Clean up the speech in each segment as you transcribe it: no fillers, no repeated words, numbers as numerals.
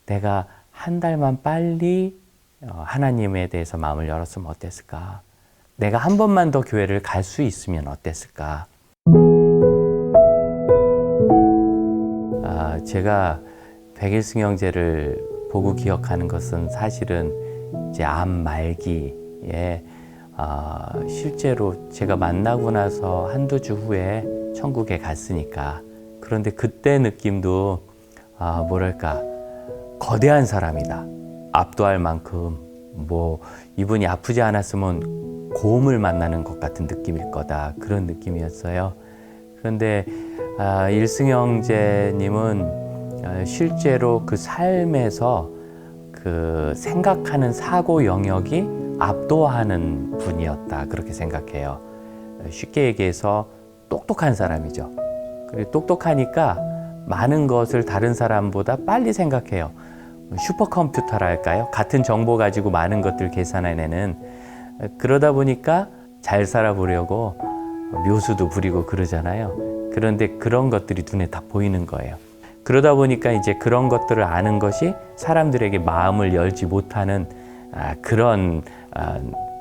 내가 한 달만 빨리 하나님에 대해서 마음을 열었으면 어땠을까? 내가 한 번만 더 교회를 갈 수 있으면 어땠을까? 제가 백일승형제를 보고 기억하는 것은 사실은 이제 암 말기에 실제로 제가 만나고 나서 한두 주 후에 천국에 갔으니까. 그런데 그때 느낌도 뭐랄까 거대한 사람이다. 압도할 만큼 뭐 이분이 아프지 않았으면 곰을 만나는 것 같은 느낌일 거다. 그런 느낌이었어요. 그런데 일승형제님은 실제로 그 삶에서 그 생각하는 사고 영역이 압도하는 분이었다. 그렇게 생각해요. 쉽게 얘기해서 똑똑한 사람이죠. 그리고 똑똑하니까 많은 것을 다른 사람보다 빨리 생각해요. 슈퍼컴퓨터랄까요? 같은 정보 가지고 많은 것들 계산해내는. 그러다 보니까 잘 살아보려고 묘수도 부리고 그러잖아요. 그런데 그런 것들이 눈에 다 보이는 거예요. 그러다 보니까 이제 그런 것들을 아는 것이 사람들에게 마음을 열지 못하는 그런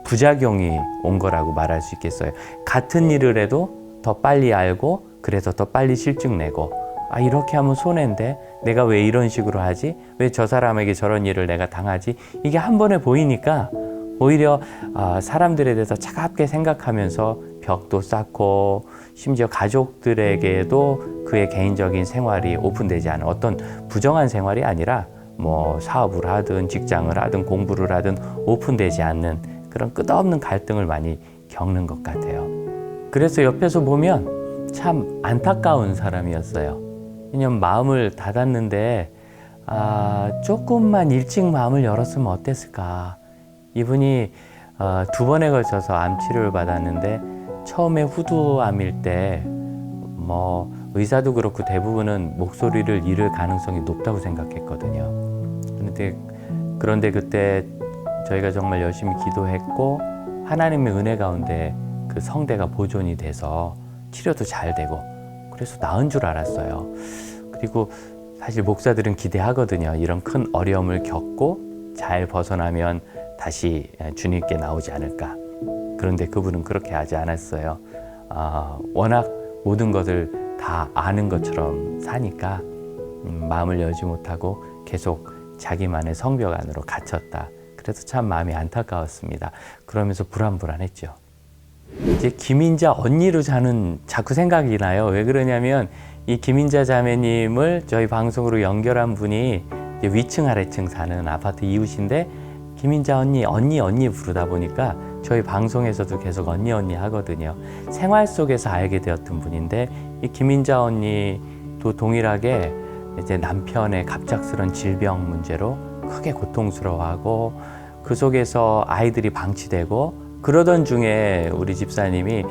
부작용이 온 거라고 말할 수 있겠어요. 같은 일을 해도 더 빨리 알고 그래서 더 빨리 실증 내고 이렇게 하면 손해인데 내가 왜 이런 식으로 하지? 왜 저 사람에게 저런 일을 내가 당하지? 이게 한 번에 보이니까 오히려 사람들에 대해서 차갑게 생각하면서 벽도 쌓고 심지어 가족들에게도 그의 개인적인 생활이 오픈되지 않은 어떤 부정한 생활이 아니라 뭐 사업을 하든 직장을 하든 공부를 하든 오픈되지 않는 그런 끝없는 갈등을 많이 겪는 것 같아요. 그래서 옆에서 보면 참 안타까운 사람이었어요. 왜냐면 마음을 닫았는데 조금만 일찍 마음을 열었으면 어땠을까. 이분이 두 번에 걸쳐서 암 치료를 받았는데 처음에 후두암일 때 뭐 의사도 그렇고 대부분은 목소리를 잃을 가능성이 높다고 생각했거든요. 그런데 그때 저희가 정말 열심히 기도했고 하나님의 은혜 가운데 그 성대가 보존이 돼서 치료도 잘 되고 그래서 나은 줄 알았어요. 그리고 사실 목사들은 기대하거든요. 이런 큰 어려움을 겪고 잘 벗어나면 다시 주님께 나오지 않을까. 그런데 그분은 그렇게 하지 않았어요. 워낙 모든 것을 다 아는 것처럼 사니까 마음을 열지 못하고 계속 자기만의 성벽 안으로 갇혔다. 그래서 참 마음이 안타까웠습니다. 그러면서 불안불안했죠. 이제 김인자 언니로 저는 자꾸 생각이 나요. 왜 그러냐면 이 김인자 자매님을 저희 방송으로 연결한 분이 이제 위층 아래층 사는 아파트 이웃인데 김인자 언니 부르다 보니까 저희 방송에서도 계속 언니 하거든요. 생활 속에서 알게 되었던 분인데 이 김인자 언니도 동일하게 이제 남편의 갑작스런 질병 문제로 크게 고통스러워하고 그 속에서 아이들이 방치되고 그러던 중에 우리 집사님이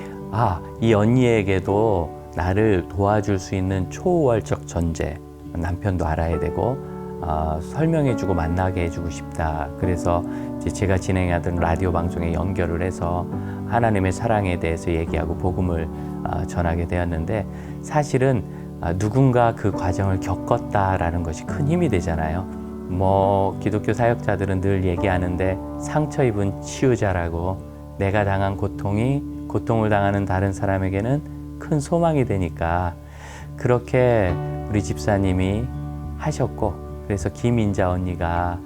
이 언니에게도 나를 도와줄 수 있는 초월적 존재 남편도 알아야 되고 설명해주고 만나게 해주고 싶다. 그래서 이제 제가 진행하던 라디오 방송에 연결을 해서 하나님의 사랑에 대해서 얘기하고 복음을 전하게 되었는데 사실은 누군가 그 과정을 겪었다라는 것이 큰 힘이 되잖아요. 뭐 기독교 사역자들은 늘 얘기하는데 상처 입은 치유자라고 내가 당한 고통을 당하는 다른 사람에게는 큰 소망이 되니까 그렇게 우리 집사님이 하셨고 그래서 김인자 언니가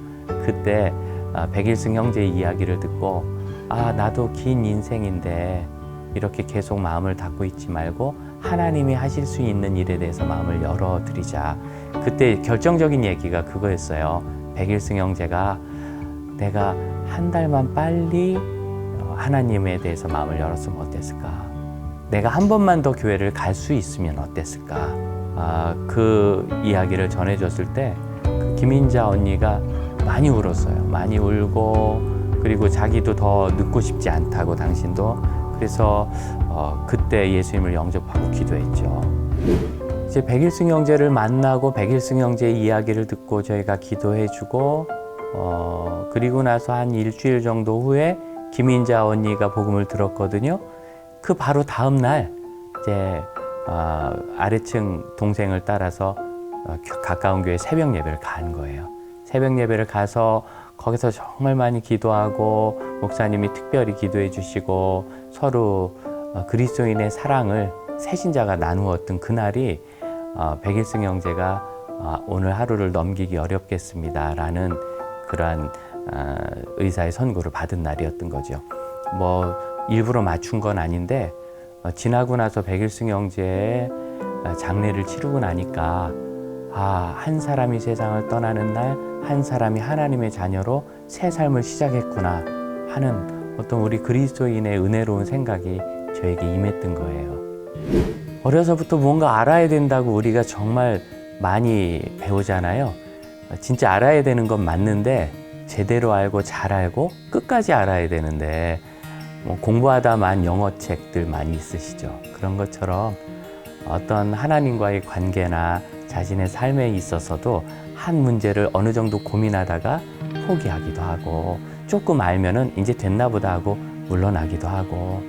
그때 백일승 형제의 이야기를 듣고 나도 긴 인생인데 이렇게 계속 마음을 닫고 있지 말고 하나님이 하실 수 있는 일에 대해서 마음을 열어드리자. 그때 결정적인 얘기가 그거였어요. 백일승 형제가 내가 한 달만 빨리 하나님에 대해서 마음을 열었으면 어땠을까. 내가 한 번만 더 교회를 갈 수 있으면 어땠을까. 그 이야기를 전해줬을 때 김인자 언니가 많이 울었어요. 많이 울고 그리고 자기도 더 늦고 싶지 않다고 당신도. 그래서 그때 예수님을 영접하고 기도했죠. 이제 백일승 형제를 만나고 백일승 형제의 이야기를 듣고 저희가 기도해주고 그리고 나서 한 일주일 정도 후에 김인자 언니가 복음을 들었거든요. 그 바로 다음 날 이제 아래층 동생을 따라서 가까운 교회 새벽 예배를 간 거예요. 새벽 예배를 가서 거기서 정말 많이 기도하고 목사님이 특별히 기도해 주시고 서로 그리스도인의 사랑을 새신자가 나누었던 그날이 백일승 형제가 오늘 하루를 넘기기 어렵겠습니다 라는 그러한 의사의 선고를 받은 날이었던 거죠. 뭐 일부러 맞춘 건 아닌데 지나고 나서 백일승 형제의 장례를 치르고 나니까 한 사람이 세상을 떠나는 날 한 사람이 하나님의 자녀로 새 삶을 시작했구나 하는 어떤 우리 그리스도인의 은혜로운 생각이 저에게 임했던 거예요. 어려서부터 뭔가 알아야 된다고 우리가 정말 많이 배우잖아요. 진짜 알아야 되는 건 맞는데 제대로 알고 잘 알고 끝까지 알아야 되는데 공부하다만 영어책들 많이 있으시죠. 그런 것처럼 어떤 하나님과의 관계나 자신의 삶에 있어서도 한 문제를 어느 정도 고민하다가 포기하기도 하고 조금 알면은 이제 됐나 보다 하고 물러나기도 하고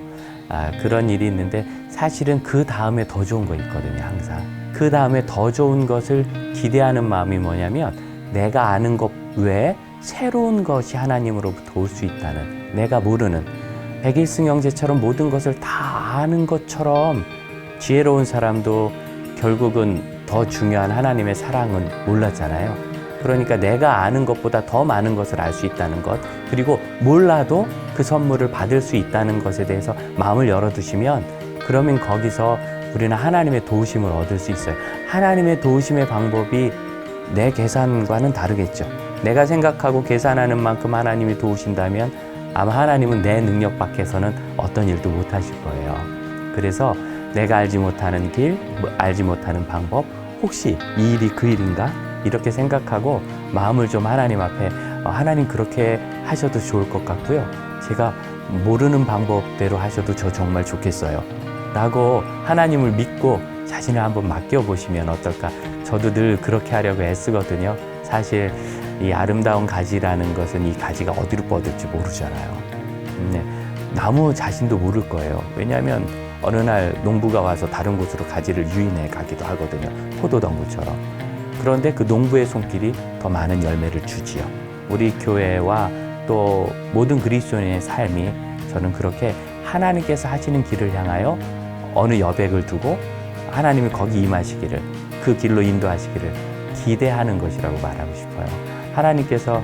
그런 일이 있는데 사실은 그 다음에 더 좋은 거 있거든요. 항상 그 다음에 더 좋은 것을 기대하는 마음이 뭐냐면 내가 아는 것 외에 새로운 것이 하나님으로부터 올 수 있다는, 내가 모르는, 백일승 형제처럼 모든 것을 다 아는 것처럼 지혜로운 사람도 결국은 더 중요한 하나님의 사랑은 몰랐잖아요. 그러니까 내가 아는 것보다 더 많은 것을 알 수 있다는 것, 그리고 몰라도 그 선물을 받을 수 있다는 것에 대해서 마음을 열어두시면 그러면 거기서 우리는 하나님의 도우심을 얻을 수 있어요. 하나님의 도우심의 방법이 내 계산과는 다르겠죠. 내가 생각하고 계산하는 만큼 하나님이 도우신다면 아마 하나님은 내 능력 밖에서는 어떤 일도 못 하실 거예요. 그래서 내가 알지 못하는 길, 알지 못하는 방법, 혹시 이 일이 그 일인가? 이렇게 생각하고 마음을 좀 하나님 앞에 하나님 그렇게 하셔도 좋을 것 같고요. 제가 모르는 방법대로 하셔도 저 정말 좋겠어요. 라고 하나님을 믿고 자신을 한번 맡겨보시면 어떨까? 저도 늘 그렇게 하려고 애쓰거든요. 사실 이 아름다운 가지라는 것은 이 가지가 어디로 뻗을지 모르잖아요. 나무 자신도 모를 거예요. 왜냐하면 어느 날 농부가 와서 다른 곳으로 가지를 유인해 가기도 하거든요. 포도덩굴처럼. 그런데 그 농부의 손길이 더 많은 열매를 주지요. 우리 교회와 또 모든 그리스도인의 삶이 저는 그렇게 하나님께서 하시는 길을 향하여 어느 여백을 두고 하나님이 거기 임하시기를, 그 길로 인도하시기를 기대하는 것이라고 말하고 싶어요. 하나님께서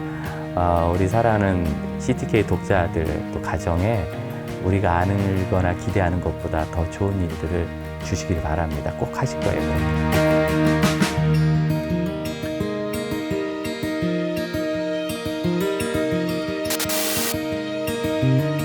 우리 사랑하는 CTK 독자들 또 가정에 우리가 아는 거나 기대하는 것보다 더 좋은 일들을 주시길 바랍니다. 꼭 하실 거예요. 음.